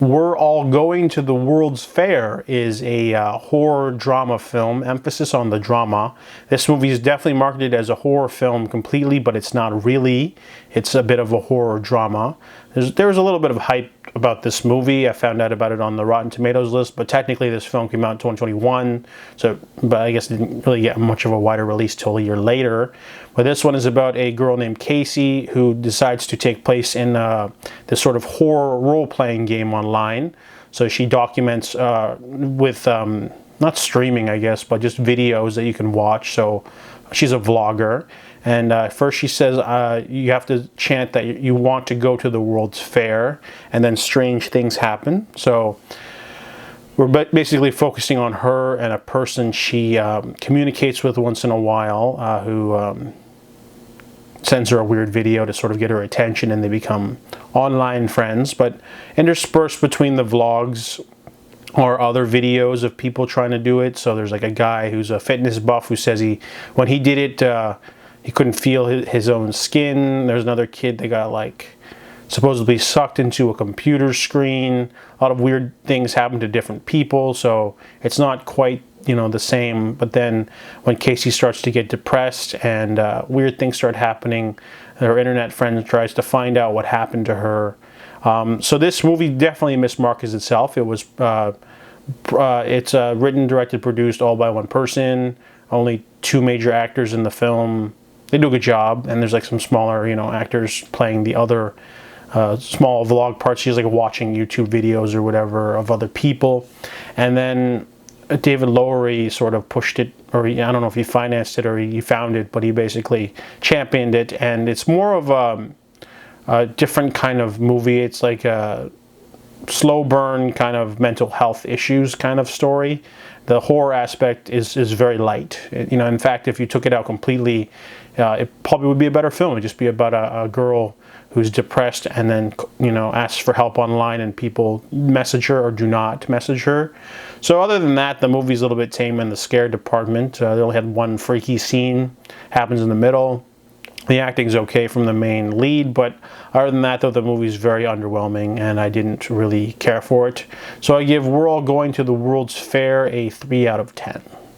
We're All Going to the World's Fair is a horror drama film, emphasis on the drama. This movie is definitely marketed as a horror film completely, but it's not really. It's a bit of a horror drama. There's a little bit of hype about this movie. I found out about it on the Rotten Tomatoes list, but technically this film came out in 2021, but I guess it didn't really get much of a wider release till a year later. But this one is about a girl named Casey who decides to take place in this sort of horror role-playing game online. So she documents with, not streaming I guess, but just videos that you can watch. So she's a vlogger. And first she says you have to chant that you want to go to the World's Fair, and then strange things happen. So we're basically focusing on her and a person she communicates with once in a while who sends her a weird video to sort of get her attention, and they become online friends. But interspersed between the vlogs are other videos of people trying to do it. So there's like a guy who's a fitness buff who says when he did it, he couldn't feel his own skin. There's another kid that got like supposedly sucked into a computer screen. A lot of weird things happen to different people, so it's not quite, the same. But then when Casey starts to get depressed and weird things start happening, her internet friend tries to find out what happened to her. So this movie definitely mismarkets itself. It was it's written, directed, produced all by one person. Only two major actors in the film. They do a good job, and there's like some smaller, actors playing the other small vlog parts. She's like watching YouTube videos or whatever of other people. And then David Lowery sort of pushed it, or I don't know if he financed it or he found it, but he basically championed it. And it's more of a different kind of movie. It's like a slow burn kind of mental health issues kind of story. The horror aspect is very light. In fact, if you took it out completely, it probably would be a better film. It'd just be about a girl who's depressed and then, asks for help online, and people message her or do not message her. So other than that, the movie's a little bit tame in the scare department. They only had one freaky scene, happens in the middle. The acting's okay from the main lead, but other than that, though, the movie's very underwhelming, and I didn't really care for it. So I give We're All Going to the World's Fair a 3 out of 10.